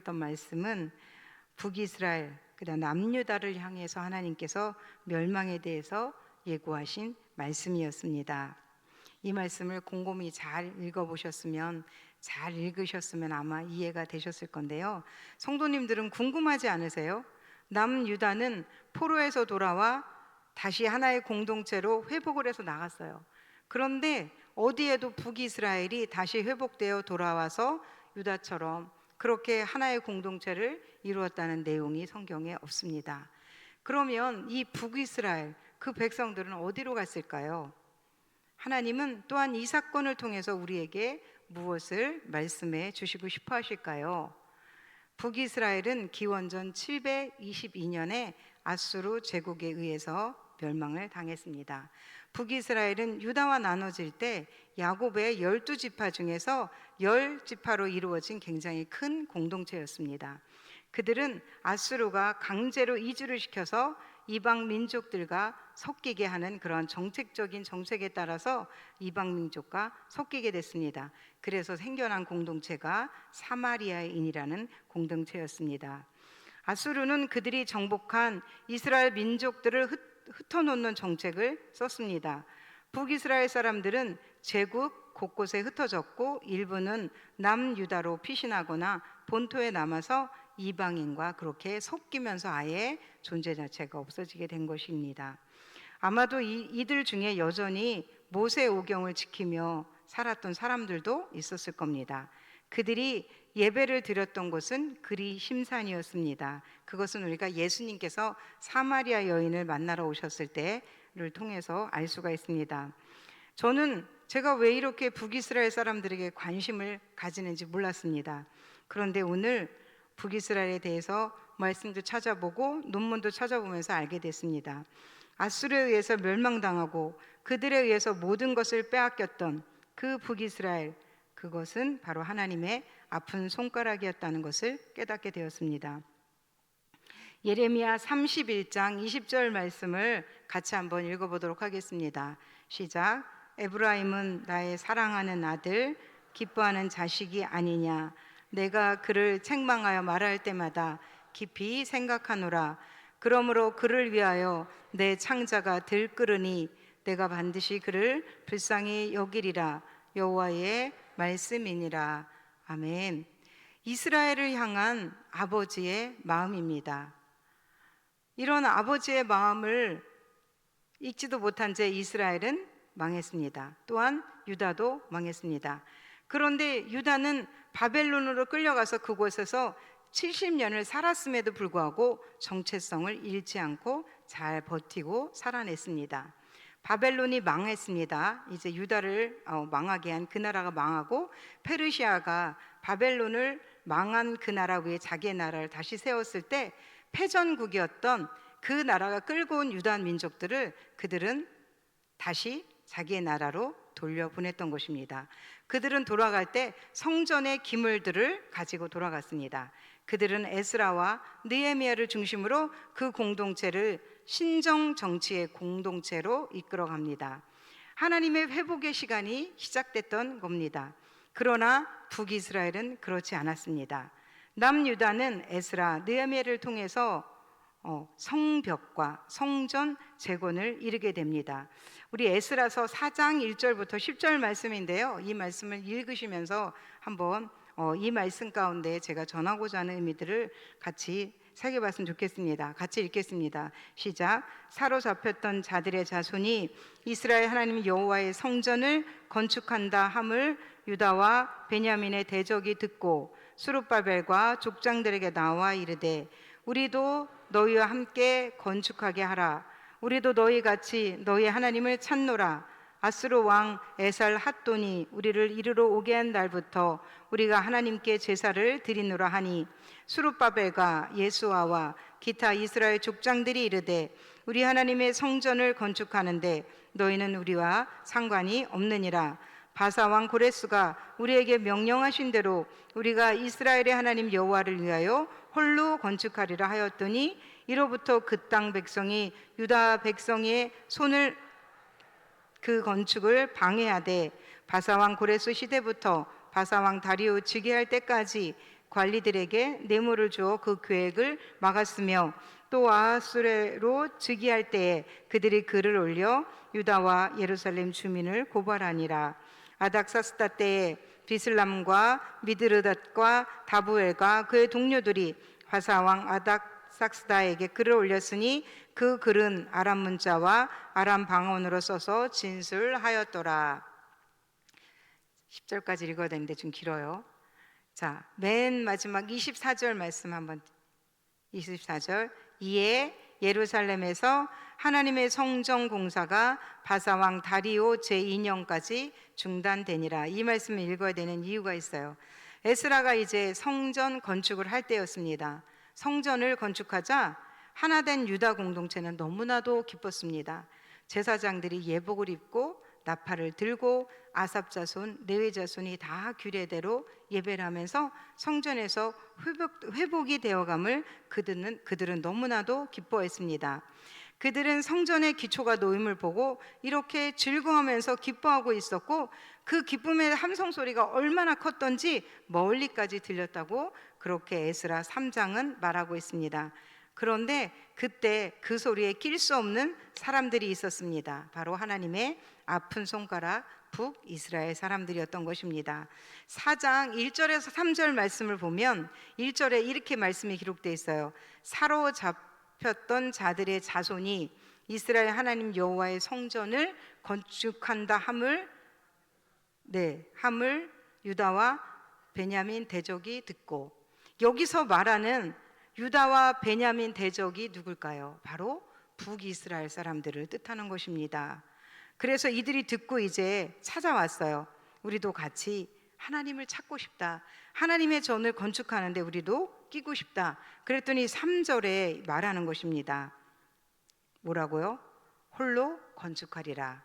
던 말씀은 북이스라엘, 그다음 남유다를 향해서 하나님께서 멸망에 대해서 예고하신 말씀이었습니다. 이 말씀을 곰곰이 잘 읽어보셨으면, 잘 읽으셨으면 아마 이해가 되셨을 건데요. 성도님들은 궁금하지 않으세요? 남유다는 포로에서 돌아와 다시 하나의 공동체로 회복을 해서 나갔어요. 그런데 어디에도 북이스라엘이 다시 회복되어 돌아와서 유다처럼 그렇게 하나의 공동체를 이루었다는 내용이 성경에 없습니다. 그러면 이 북이스라엘, 그 백성들은 어디로 갔을까요? 하나님은 또한 이 사건을 통해서 우리에게 무엇을 말씀해 주시고 싶어 하실까요? 북이스라엘은 기원전 722년에 아수르 제국에 의해서 멸망을 당했습니다. 북이스라엘은 유다와 나눠질 때 야곱의 12지파 중에서 10지파로 이루어진 굉장히 큰 공동체였습니다. 그들은 아수르가 강제로 이주를 시켜서 이방 민족들과 섞이게 하는 그런 정책적인 정책에 따라서 이방 민족과 섞이게 됐습니다. 그래서 생겨난 공동체가 사마리아인이라는 공동체였습니다. 아수르는 그들이 정복한 이스라엘 민족들을 흩어놓는 정책을 썼습니다. 북이스라엘 사람들은 제국 곳곳에 흩어졌고 일부는 남유다로 피신하거나 본토에 남아서 이방인과 그렇게 섞이면서 아예 존재 자체가 없어지게 된 것입니다. 아마도 이들 중에 여전히 모세 오경을 지키며 살았던 사람들도 있었을 겁니다. 그들이 예배를 드렸던 곳은 그리 심산이었습니다. 그것은 우리가 예수님께서 사마리아 여인을 만나러 오셨을 때를 통해서 알 수가 있습니다. 저는 제가 왜 이렇게 북이스라엘 사람들에게 관심을 가지는지 몰랐습니다. 그런데 오늘 북이스라엘에 대해서 말씀도 찾아보고 논문도 찾아보면서 알게 됐습니다. 아수르에 의해서 멸망당하고 그들에 의해서 모든 것을 빼앗겼던 그 북이스라엘, 그것은 바로 하나님의 아픈 손가락이었다는 것을 깨닫게 되었습니다. 예레미야 31장 20절 말씀을 같이 한번 읽어보도록 하겠습니다. 시작. 에브라임은 나의 사랑하는 아들, 기뻐하는 자식이 아니냐. 내가 그를 책망하여 말할 때마다 깊이 생각하노라. 그러므로 그를 위하여 내 창자가 들끓으니 내가 반드시 그를 불쌍히 여기리라. 여호와의 말씀이니라. 아멘. 이스라엘을 향한 아버지의 마음입니다. 이런 아버지의 마음을 읽지도 못한 채 이스라엘은 망했습니다. 또한 유다도 망했습니다. 그런데 유다는 바벨론으로 끌려가서 그곳에서 70년을 살았음에도 불구하고 정체성을 잃지 않고 잘 버티고 살아냈습니다. 바벨론이 망했습니다. 이제 유다를 망하게 한 그 나라가 망하고 페르시아가 바벨론을 망한 그 나라 위에 자기의 나라를 다시 세웠을 때 패전국이었던 그 나라가 끌고 온 유다 민족들을 그들은 다시 자기의 나라로 돌려보냈던 것입니다. 그들은 돌아갈 때 성전의 기물들을 가지고 돌아갔습니다. 그들은 에스라와 느헤미야를 중심으로 그 공동체를 신정 정치의 공동체로 이끌어갑니다. 하나님의 회복의 시간이 시작됐던 겁니다. 그러나 북이스라엘은 그렇지 않았습니다. 남유다는 에스라, 느헤미야를 통해서 성벽과 성전 재건을 이루게 됩니다. 우리 에스라서 4장 1절부터 10절 말씀인데요. 이 말씀을 읽으시면서 한번 이 말씀 가운데 제가 전하고자 하는 의미들을 같이 살펴봤으면 좋겠습니다. 같이 읽겠습니다. 시작. 사로잡혔던 자들의 자손이 이스라엘 하나님 여호와의 성전을 건축한다 함을 유다와 베냐민의 대적이 듣고 스룹바벨과 족장들에게 나와 이르되 우리도 너희와 함께 건축하게 하라. 우리도 너희 같이 너희 하나님을 찾노라. 아스루 왕 에살 핫돈이 우리를 이르러 오게 한 날부터 우리가 하나님께 제사를 드리노라 하니 스룹바벨과 예수아와 기타 이스라엘 족장들이 이르되 우리 하나님의 성전을 건축하는데 너희는 우리와 상관이 없느니라. 바사 왕 고레스가 우리에게 명령하신 대로 우리가 이스라엘의 하나님 여호와를 위하여 홀로 건축하리라 하였더니 이로부터 그 땅 백성이 유다 백성의 손을 그 건축을 방해하되 바사 왕 고레스 시대부터 바사 왕 다리오 즉위할 때까지 관리들에게 뇌물을 주어 그 계획을 막았으며 또 아하수레로 즉위할 때에 그들이 글을 올려 유다와 예루살렘 주민을 고발하니라. 아닥사스다 때에 비슬람과 미드르닷과 다부엘과 그의 동료들이 화사왕 아닥삭스다에게 글을 올렸으니 그 글은 아람 문자와 아람 방언으로 써서 진술하였더라. 10절까지 읽어야 되는데 좀 길어요. 자, 맨 마지막 24절 말씀 한번. 24절. 이에 예루살렘에서 하나님의 성전 공사가 바사왕 다리오 제2년까지 중단되니라. 이 말씀을 읽어야 되는 이유가 있어요. 에스라가 이제 성전 건축을 할 때였습니다. 성전을 건축하자 하나된 유다 공동체는 너무나도 기뻤습니다. 제사장들이 예복을 입고 나팔을 들고 아삽 자손, 레위 자손이 다 규례대로 예배를 하면서 성전에서 회복이 되어감을 그들은 너무나도 기뻐했습니다. 그들은 성전의 기초가 놓임을 보고 이렇게 즐거워하면서 기뻐하고 있었고 그 기쁨의 함성 소리가 얼마나 컸던지 멀리까지 들렸다고 그렇게 에스라 3장은 말하고 있습니다. 그런데 그때 그 소리에 낄 수 없는 사람들이 있었습니다. 바로 하나님의 아픈 손가락 북이스라엘 사람들이었던 것입니다. 4장 1절에서 3절 말씀을 보면 1절에 이렇게 말씀이 기록되어 있어요. 사로잡혔던 자들의 자손이 이스라엘 하나님 여호와의 성전을 건축한다 함을 유다와 베냐민 대적이 듣고, 여기서 말하는 유다와 베냐민 대적이 누굴까요? 바로 북이스라엘 사람들을 뜻하는 것입니다. 그래서 이들이 듣고 이제 찾아왔어요. 우리도 같이 하나님을 찾고 싶다. 하나님의 전을 건축하는데 우리도 끼고 싶다. 그랬더니 3절에 말하는 것입니다. 뭐라고요? 홀로 건축하리라.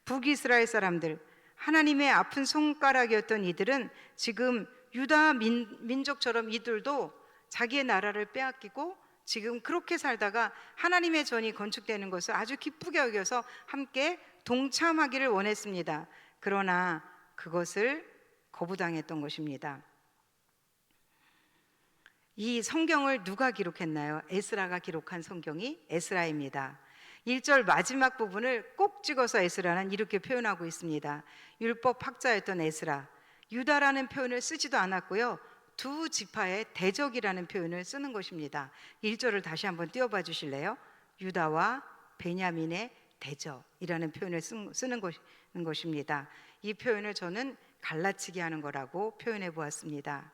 북이스라엘 사람들, 하나님의 아픈 손가락이었던 이들은 지금 유다 민족처럼 이들도 자기의 나라를 빼앗기고 지금 그렇게 살다가 하나님의 전이 건축되는 것을 아주 기쁘게 여겨서 함께 동참하기를 원했습니다. 그러나 그것을 거부당했던 것입니다. 이 성경을 누가 기록했나요? 에스라가 기록한 성경이 에스라입니다. 1절 마지막 부분을 꼭 찍어서 에스라는 이렇게 표현하고 있습니다. 율법 학자였던 에스라, 유다라는 표현을 쓰지도 않았고요, 두 지파의 대적이라는 표현을 쓰는 것입니다. 1절을 다시 한번 띄워봐 주실래요? 유다와 베냐민의 대적이라는 표현을 쓰는 것입니다. 이 표현을 저는 갈라치기 하는 거라고 표현해 보았습니다.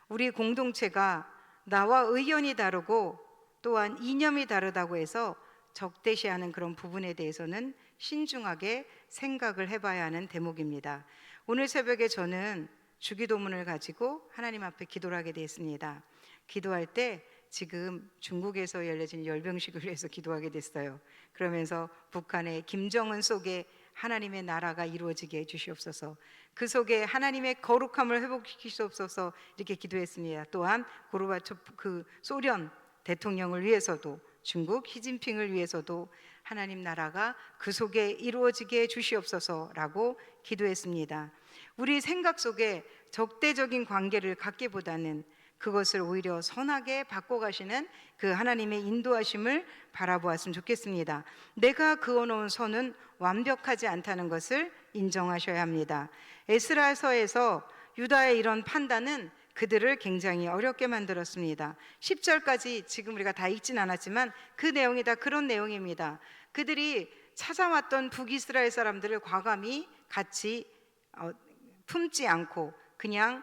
우리 공동체가 나와 의견이 다르고 또한 이념이 다르다고 해서 적대시하는 그런 부분에 대해서는 신중하게 생각을 해봐야 하는 대목입니다. 오늘 새벽에 저는 주기도문을 가지고 하나님 앞에 기도를 하게 되었습니다. 기도할 때 지금 중국에서 열려진 열병식을 위해서 기도하게 됐어요. 그러면서 북한의 김정은 속에 하나님의 나라가 이루어지게 해주시옵소서, 그 속에 하나님의 거룩함을 회복시키시옵소서 이렇게 기도했습니다. 또한 고르바초프 그 소련 대통령을 위해서도 중국 시진핑을 위해서도 하나님 나라가 그 속에 이루어지게 해주시옵소서라고 기도했습니다. 우리 생각 속에 적대적인 관계를 갖기보다는 그것을 오히려 선하게 바꿔가시는 그 하나님의 인도하심을 바라보았으면 좋겠습니다. 내가 그어놓은 선은 완벽하지 않다는 것을 인정하셔야 합니다. 에스라서에서 유다의 이런 판단은 그들을 굉장히 어렵게 만들었습니다. 10절까지 지금 우리가 다 읽진 않았지만 그 내용이 다 그런 내용입니다. 그들이 찾아왔던 북이스라엘 사람들을 과감히 같이 품지 않고 그냥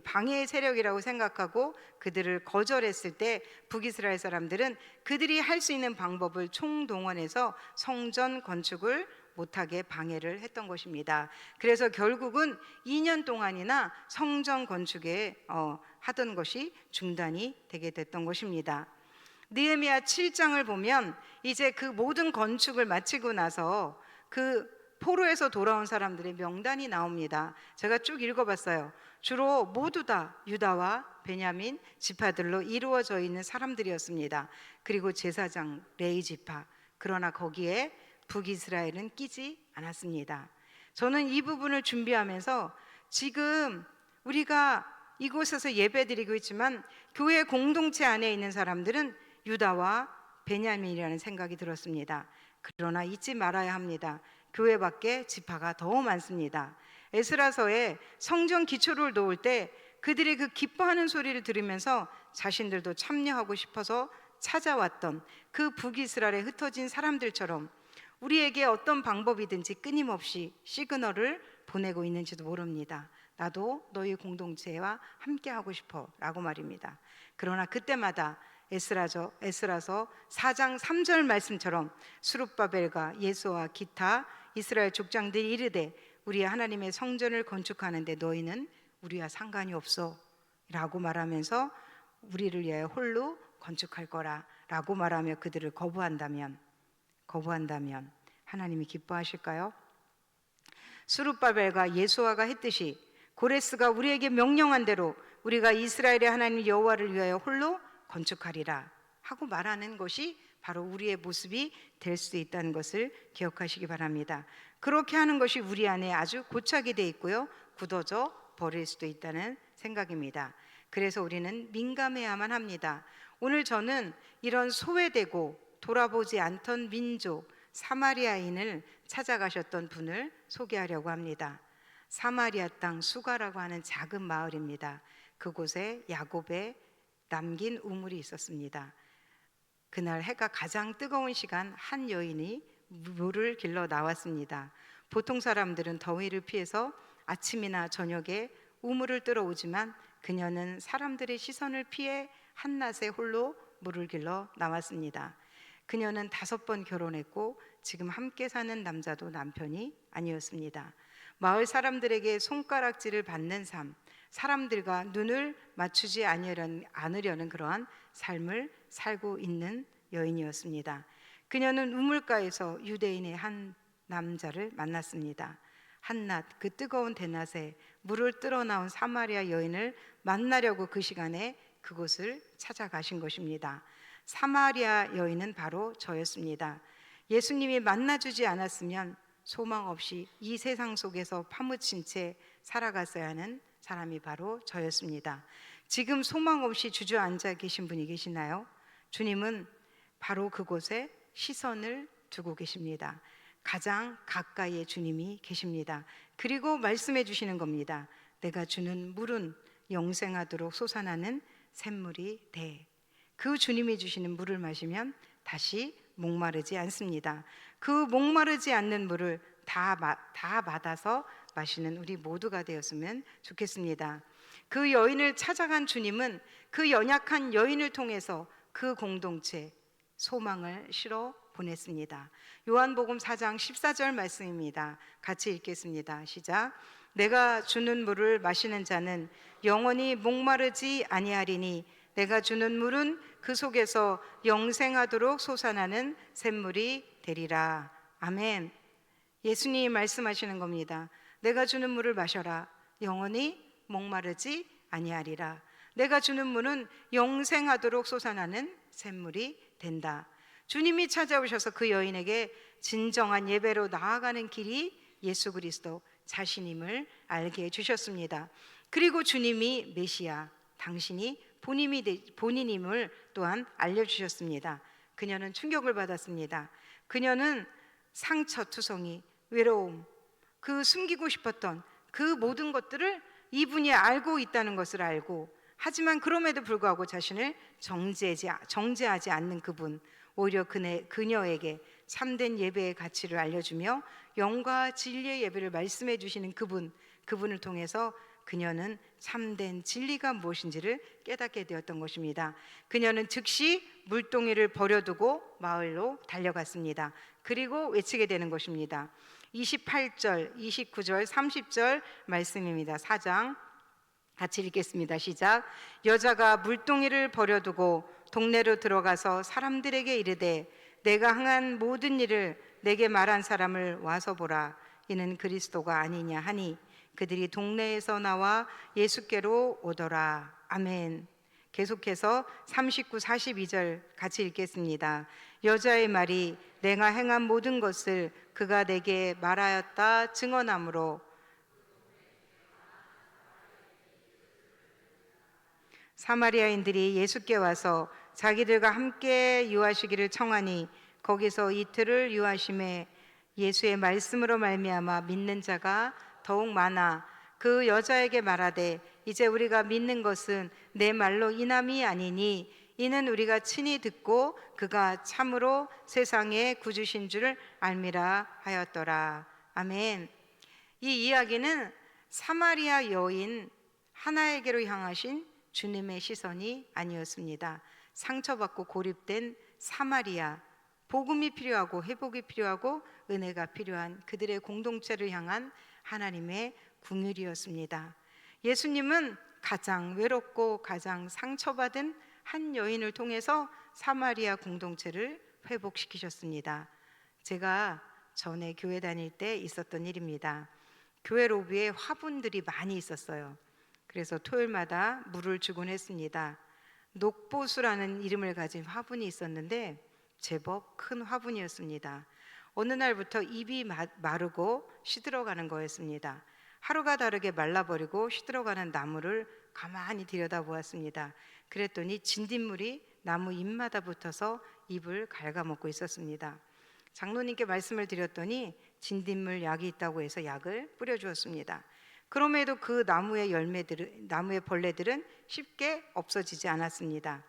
방해의 세력이라고 생각하고 그들을 거절했을 때 북이스라엘 사람들은 그들이 할 수 있는 방법을 총동원해서 성전 건축을 못하게 방해를 했던 것입니다. 그래서 결국은 2년 동안이나 성전 건축에 하던 것이 중단이 되게 됐던 것입니다. 느헤미야 7장을 보면 이제 그 모든 건축을 마치고 나서 그 포로에서 돌아온 사람들의 명단이 나옵니다. 제가 쭉 읽어봤어요. 주로 모두 다 유다와 베냐민 지파들로 이루어져 있는 사람들이었습니다. 그리고 제사장 레위 지파, 그러나 거기에 북이스라엘은 끼지 않았습니다. 저는 이 부분을 준비하면서 지금 우리가 이곳에서 예배드리고 있지만 교회 공동체 안에 있는 사람들은 유다와 베냐민이라는 생각이 들었습니다. 그러나 잊지 말아야 합니다. 교회 밖에 지파가 더 많습니다. 에스라서에 성전 기초를 놓을 때 그들이 그 기뻐하는 소리를 들으면서 자신들도 참여하고 싶어서 찾아왔던 그 북이스라엘에 흩어진 사람들처럼 우리에게 어떤 방법이든지 끊임없이 시그널을 보내고 있는지도 모릅니다. 나도 너희 공동체와 함께하고 싶어 라고 말입니다. 그러나 그때마다 에스라서 4장 3절 말씀처럼 스룹바벨과 예수와 기타 이스라엘 족장들이 이르되 우리 하나님의 성전을 건축하는데 너희는 우리와 상관이 없어 라고 말하면서 우리를 위하여 홀로 건축할 거라 라고 말하며 그들을 거부한다면 하나님이 기뻐하실까요? 스룹바벨과 예수아가 했듯이 고레스가 우리에게 명령한 대로 우리가 이스라엘의 하나님 여호와를 위하여 홀로 건축하리라 하고 말하는 것이 바로 우리의 모습이 될 수 있다는 것을 기억하시기 바랍니다. 그렇게 하는 것이 우리 안에 아주 고착이 돼 있고요, 굳어져 버릴 수도 있다는 생각입니다. 그래서 우리는 민감해야만 합니다. 오늘 저는 이런 소외되고 돌아보지 않던 민족 사마리아인을 찾아가셨던 분을 소개하려고 합니다. 사마리아 땅 수가라고 하는 작은 마을입니다. 그곳에 야곱의 남긴 우물이 있었습니다. 그날 해가 가장 뜨거운 시간 한 여인이 물을 길러 나왔습니다. 보통 사람들은 더위를 피해서 아침이나 저녁에 우물을 뜨러 오지만 그녀는 사람들의 시선을 피해 한낮에 홀로 물을 길러 나왔습니다. 그녀는 5번 결혼했고 지금 함께 사는 남자도 남편이 아니었습니다. 마을 사람들에게 손가락질을 받는 삶, 사람들과 눈을 맞추지 않으려는 그러한 삶을 살고 있는 여인이었습니다. 그녀는 우물가에서 유대인의 한 남자를 만났습니다. 한낮 그 뜨거운 대낮에 물을 뜨러 나온 사마리아 여인을 만나려고 그 시간에 그곳을 찾아가신 것입니다. 사마리아 여인은 바로 저였습니다. 예수님이 만나주지 않았으면 소망 없이 이 세상 속에서 파묻힌 채 살아갔어야 하는 사람이 바로 저였습니다. 지금 소망 없이 주저앉아 계신 분이 계시나요? 주님은 바로 그곳에 시선을 두고 계십니다. 가장 가까이에 주님이 계십니다. 그리고 말씀해 주시는 겁니다. 내가 주는 물은 영생하도록 솟아나는 샘물이 돼. 그 주님이 주시는 물을 마시면 다시 목마르지 않습니다. 그 목마르지 않는 물을 다 받아서 마시는 우리 모두가 되었으면 좋겠습니다. 그 여인을 찾아간 주님은 그 연약한 여인을 통해서 그 공동체 소망을 실어 보냈습니다. 요한복음 4장 14절 말씀입니다. 같이 읽겠습니다. 시작. 내가 주는 물을 마시는 자는 영원히 목마르지 아니하리니 내가 주는 물은 그 속에서 영생하도록 솟아나는 샘물이 되리라. 아멘. 예수님이 말씀하시는 겁니다. 내가 주는 물을 마셔라. 영원히 목마르지 아니하리라. 내가 주는 물은 영생하도록 솟아나는 샘물이 된다. 주님이 찾아오셔서 그 여인에게 진정한 예배로 나아가는 길이 예수 그리스도 자신임을 알게 해주셨습니다. 그리고 주님이 메시아, 당신이 본인임을 또한 알려주셨습니다. 그녀는 충격을 받았습니다. 그녀는 상처투성이, 외로움, 그 숨기고 싶었던 그 모든 것들을 이분이 알고 있다는 것을 알고, 하지만 그럼에도 불구하고 자신을 정죄하지 않는 그분, 오히려 그녀에게 참된 예배의 가치를 알려주며 영과 진리의 예배를 말씀해 주시는 그분을 통해서 그녀는 참된 진리가 무엇인지를 깨닫게 되었던 것입니다. 그녀는 즉시 물동이를 버려두고 마을로 달려갔습니다. 그리고 외치게 되는 것입니다. 28절, 29절, 30절 말씀입니다. 4장 같이 읽겠습니다. 시작. 여자가 물동이를 버려두고 동네로 들어가서 사람들에게 이르되 내가 행한 모든 일을 내게 말한 사람을 와서 보라. 이는 그리스도가 아니냐 하니 그들이 동네에서 나와 예수께로 오더라. 아멘. 계속해서 39, 42절 같이 읽겠습니다. 여자의 말이 내가 행한 모든 것을 그가 내게 말하였다 증언하므로 사마리아인들이 예수께 와서 자기들과 함께 유하시기를 청하니 거기서 이틀을 유하심에 예수의 말씀으로 말미암아 믿는 자가 더욱 많아 그 여자에게 말하되 이제 우리가 믿는 것은 내 말로 인함이 아니니 이는 우리가 친히 듣고 그가 참으로 세상의 구주신 줄 알미라 하였더라. 아멘. 이 이야기는 사마리아 여인 하나에게로 향하신 주님의 시선이 아니었습니다. 상처받고 고립된 사마리아, 복음이 필요하고 회복이 필요하고 은혜가 필요한 그들의 공동체를 향한 하나님의 궁율이었습니다. 예수님은 가장 외롭고 가장 상처받은 한 여인을 통해서 사마리아 공동체를 회복시키셨습니다. 제가 전에 교회 다닐 때 있었던 일입니다. 교회 로비에 화분들이 많이 있었어요. 그래서 토요일마다 물을 주곤 했습니다. 녹보수라는 이름을 가진 화분이 있었는데 제법 큰 화분이었습니다. 어느 날부터 잎이 마르고 시들어가는 거였습니다. 하루가 다르게 말라버리고 시들어가는 나무를 가만히 들여다보았습니다. 그랬더니 진딧물이 나무 잎마다 붙어서 잎을 갉아먹고 있었습니다. 장로님께 말씀을 드렸더니 진딧물 약이 있다고 해서 약을 뿌려주었습니다. 그럼에도 그 나무의 벌레들은 쉽게 없어지지 않았습니다.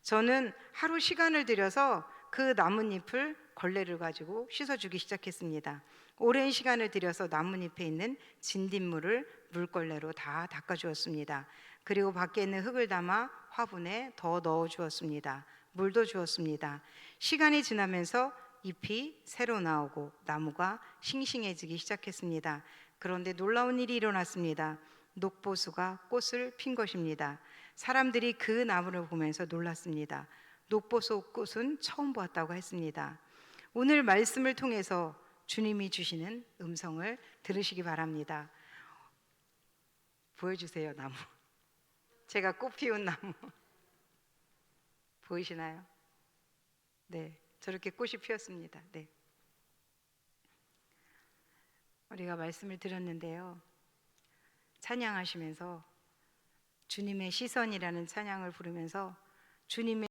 저는 하루 시간을 들여서 그 나뭇잎을 걸레를 가지고 씻어주기 시작했습니다. 오랜 시간을 들여서 나뭇잎에 있는 진딧물을 물걸레로 다 닦아주었습니다. 그리고 밖에 있는 흙을 담아 화분에 더 넣어주었습니다. 물도 주었습니다. 시간이 지나면서 잎이 새로 나오고 나무가 싱싱해지기 시작했습니다. 그런데 놀라운 일이 일어났습니다. 녹보수가 꽃을 핀 것입니다. 사람들이 그 나무를 보면서 놀랐습니다. 녹보수 꽃은 처음 보았다고 했습니다. 오늘 말씀을 통해서 주님이 주시는 음성을 들으시기 바랍니다. 보여주세요, 나무. 제가 꽃 피운 나무. 보이시나요? 네, 저렇게 꽃이 피었습니다. 네. 우리가 말씀을 들었는데요. 찬양하시면서 주님의 시선이라는 찬양을 부르면서 주님의